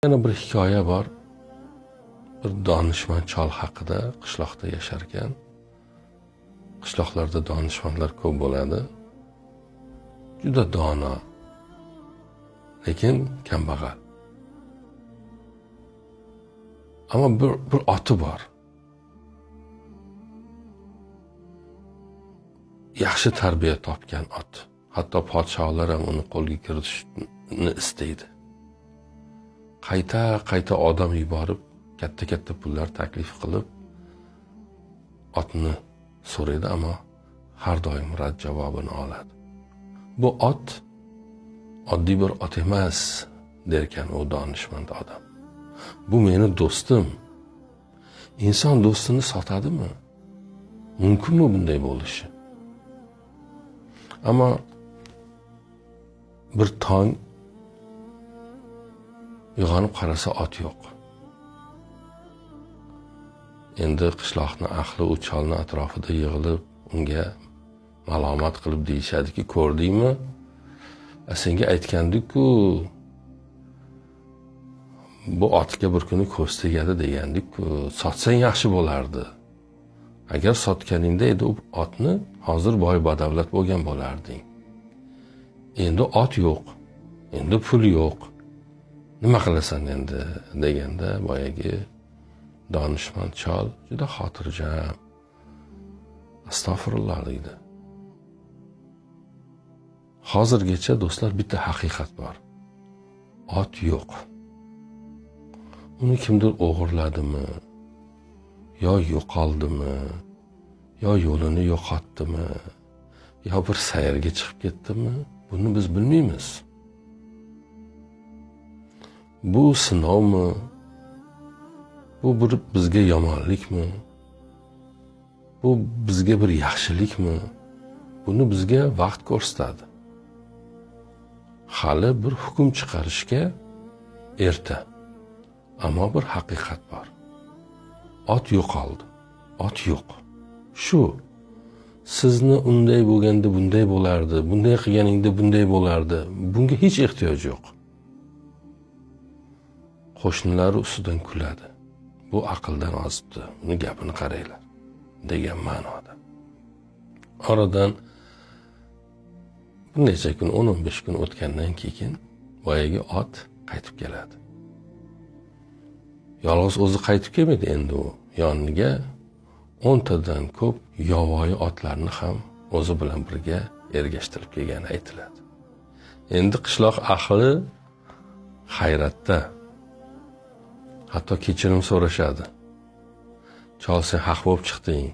Yana bir hikoya bor. Bir donishmand chol haqida qishloqda yashar ekan. Qishloqlarda donishmandlar ko'p bo'ladi. Juda dono, lekin kambag'al. Ammo bir oti bor. Yaxshi tarbiya topgan ot. Hatto podshohlar ham uni qo'lga kiritishni istaydi. Qayta odam yuborib, katta pullar taklif qilib, otni so'raydi, ammo har doim rad javobini oladi. Bu ot oddiy bir ot emas, derkan u donishmand odam. Bu meni do'stim. Inson do'stini sotadimi? Mumkinmi bunday bo'lishi? Ammo bir tong uyg'onib qarasa ot yo'q. Endi qishloqni ahli u cholni atrofida yig'ilib, unga malomat qilib deyishadiki, ko'rdingmi? Senga aytgandik-ku, bu otga bir kuni ko'z tegadi degandik-ku, sotsang yaxshi bo'lardi. Agar sotganingda edi u otni, hozir boy badavlat bo'lgan bo'larding. Endi ot yo'q, endi pul yo'q. Nima qilasan endi deganda boyagi donishmand chol juda xotirjam, astag'firulloh deydi. Hozirgacha do'stlar bitta haqiqat bor. Ot yo'q. Uni kimdir o'g'irladimi, yo yo'qoldimi, yo yo'lini yo'qotdimi, yo bir sayrga chiqib ketdimi, buni biz bilmaymiz. Bu sinovmi? Bu bir bizga yomonlikmi? Bu bizga bir yaxshilikmi? Buni bizga vaqt ko'rsatadi. Hali bir hukm chiqarishga erta. Ammo bir haqiqat bor. Ot yo'qoldi. Ot yo'q. Shu. Sizni unday bo'lganda bunday bo'lardi, bunday qilganingda bunday bo'lardi. Bunga hech ehtiyoj yo'q. Qo'shnilari ustidan kuladi. Bu aqldan ozibdi. Uni gapini qaranglar degan ma'noda. Oradan bir necha kun, 10-15 kun o'tgandan keyin boyagi ot qaytib keladi. Yolg'iz o'zi qaytib kelmaydi endi u. Yoniga 10 tadan ko'p yovvoyi otlarni ham o'zi bilan birga ergashtirib kelgani aytiladi. Endi qishloq ahli hayratda. Hatto kechirim so'rashadi. Chol, sen haq bo'lib chiqding.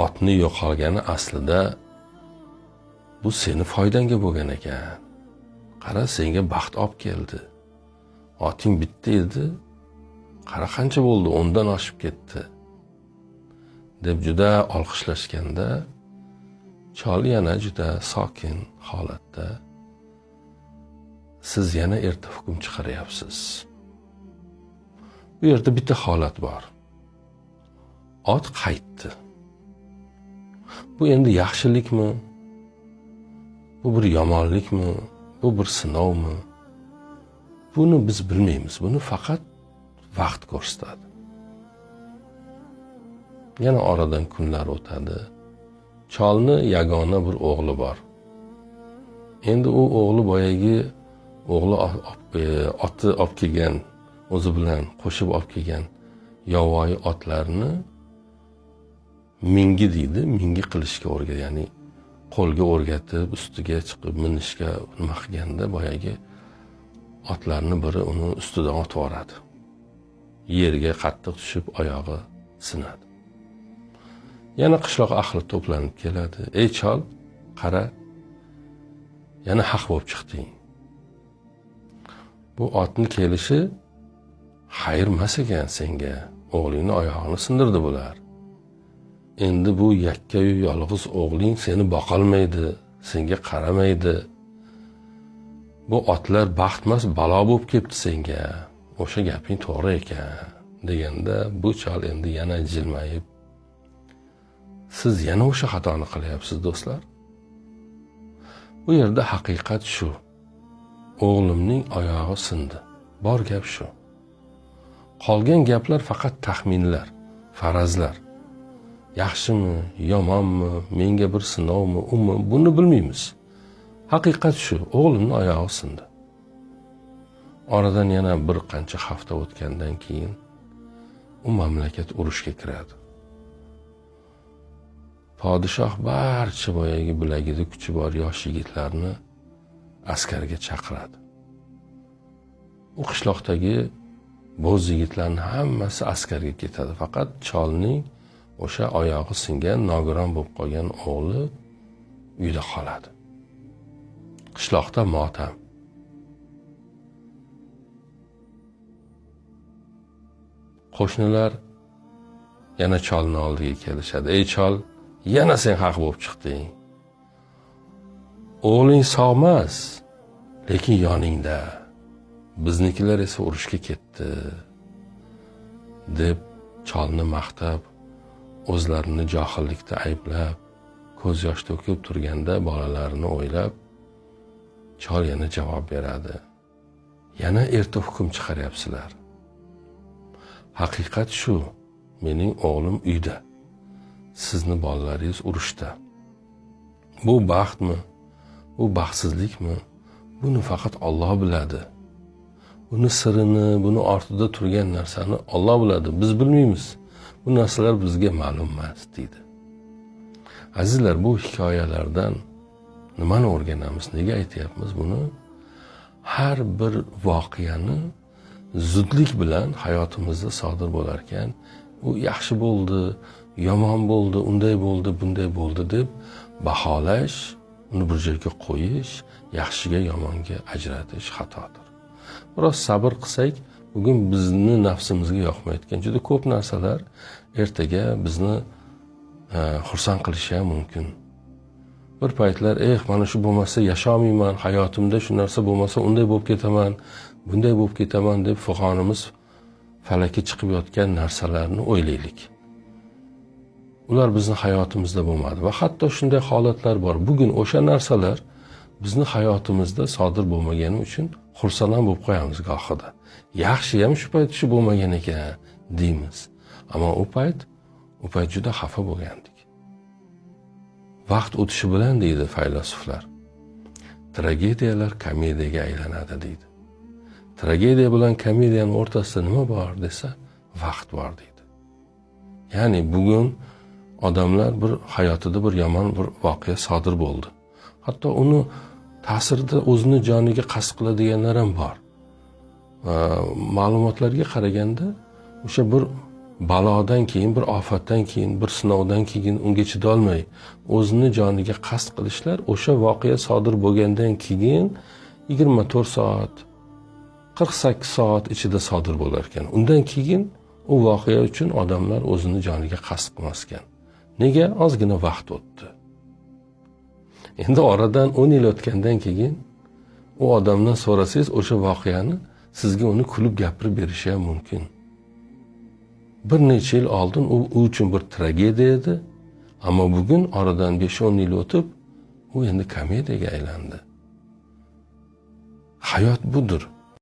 Otni yo'qolgani aslida bu seni foydangga bo'lgan ekan. Qara, senga baxt olib keldi. Oting bitta edi. Qara qancha bo'ldi, 10dan oshib ketdi. deb juda olqishlashganda, chol yana juda sokin holatda, siz yana erta hukm chiqaryapsiz. Bu yerda bitta holat bor. Ot qaytdi. Bu endi yaxshilikmi? Bu bir yomonlikmi? Bu bir sinovmi? Buni biz bilmaymiz. Buni faqat vaqt ko'rsatadi. Yana oradan kunlar o'tadi. Cholni yagona bir o'g'li bor. Endi u o'g'li boyagi o'g'li oti olib kelgan, o'zi bilan qo'shib olib kelgan yovvoyi otlarni mingi deydi, mingi qilishga o'rgatgan, ya'ni qo'lga o'rgatib, ustiga chiqib minishga nima qilganda boyagi otlarni biri uni ustidan otib yuboradi. Yerga qattiq tushib oyog'i sinadi. Yana qishloq ahli to'planib keladi. Ey chol, qara, yana haq bo'lib chiqding. Bu otni kelishi xayr emas ekan senga. O'g'lingni oyog'ini sindirdi bular. Endi bu yakka-yu yolg'iz o'g'ling seni boqolmaydi, senga qaramaydi. Bu otlar baxt emas, balo bo'lib ketdi senga. O'sha gaping to'g'ri ekan deganda bu chol endi yana jilmayib, siz yana o'sha xatoni qilyapsiz do'stlar. Bu yerda haqiqat shu. o'g'limning oyog'i sindi. Bor gap shu. Qolgan gaplar faqat taxminlar, farazlar. Yaxshimi, yomonmi, menga bir sinovmi, umi, buni bilmaymiz. Haqiqat shu, o'g'limning oyog'i sindi. Oradan yana bir qancha hafta o'tgandan keyin u mamlakat urushga kiradi. Podshoh barcha boyagi bilagida kuchi bor yosh yigitlarni askarga chaqiradi. U qishloqdagi bo'z yigitlarning hammasi askarga ketadi. Faqat cholning o'sha oyog'i singan, nogiron bo'lib qolgan o'g'li uyda qoladi. Qishloqda motam. Qo'shnilar yana cholning oldiga kelishadi. Ey chol, yana sen haq bo'lib chiqding. O'g'ling sog'mas, lekin yoningda. Biznikilar esa urushga ketdi, deb cholni maqtab, o'zlarini johillikda ayblab, ko'z yosh to'kib turganda bolalarini o'ylab, chol yana javob beradi. Yana erta hukm chiqaryapsizlar. Haqiqat shu, mening o'g'lim uyda. Sizni bolalaringiz urushda. Bu baxtmi? Bu baxtsizlikmi? Buni faqat Alloh biladi. Buni sirini, buni ortida turgan narsani Alloh biladi. Biz bilmaymiz. Bu narsalar bizga ma'lum emas, deydi. Azizlar, bu hikoyalardan nimani o'rganamiz? Nega aytyapmiz buni? Har bir voqeani zudlik bilan hayotimizda sodir bo'larkan, u yaxshi bo'ldi, yomon bo'ldi, unday bo'ldi, bunday bo'ldi deb baholash, uni bir joyga qo'yish, yaxshiga yomonga ajratish xatodir. Biroz sabr qilsak, bugun bizni nafsimizga yoqmayotgan juda ko'p narsalar ertaga bizni xursand qilishi ham mumkin. Bir paytlar, mana shu bo'lmasa yashamayman, hayotimda shu narsa bo'lmasa unday bo'lib ketaman, bunday bo'lib ketaman deb fuqonimiz falakka chiqib yotgan narsalarni o'ylaylik. Ular bizni hayotimizda bo'lmadi va hatto shunday holatlar bor. Bugun o'sha narsalar bizni hayotimizda sodir bo'lmagani uchun xursand bo'lib qo'yamiz gohida. Yaxshi ham shu payt shu bo'lmagan ekan deymiz. Ammo u payt juda xafa bo'lgandik. Vaqt o'tishi bilan, deydi faylasuflar, tragediyalar komediyaga aylanadi, deydi. Tragediya bilan komediyaning o'rtasida nima bor desa, vaqt bor, deydi. Ya'ni bugun odamlar bir hayotida bir yomon bir voqea sodir bo'ldi. Hatto uni ta'sirida o'zini joniga qasd qiladiganlar ham bor. Ma'lumotlarga qaraganda o'sha bir balodan keyin, bir ofatdan keyin, bir sinovdan keyin unga chidolmay o'zini joniga qasd qilishlar o'sha voqea sodir bo'lgandan keyin 24 soat, 48 soat ichida sodir bo'lar ekan. Undan keyin u voqea uchun odamlar o'zini joniga qasd qilmasgan. Nega? Ozgina vaqt o'tdi. Endi oradan 10 yil o'tgandan keyin u odamdan so'rasangiz, o'sha voqeani sizga uni kulib gapirib berishi ham mumkin. Bir necha yil oldin u uchun bir tragediya edi, ammo bugun oradan 5-10 yil o'tib, u endi komediyaga aylandi. Hayot budur.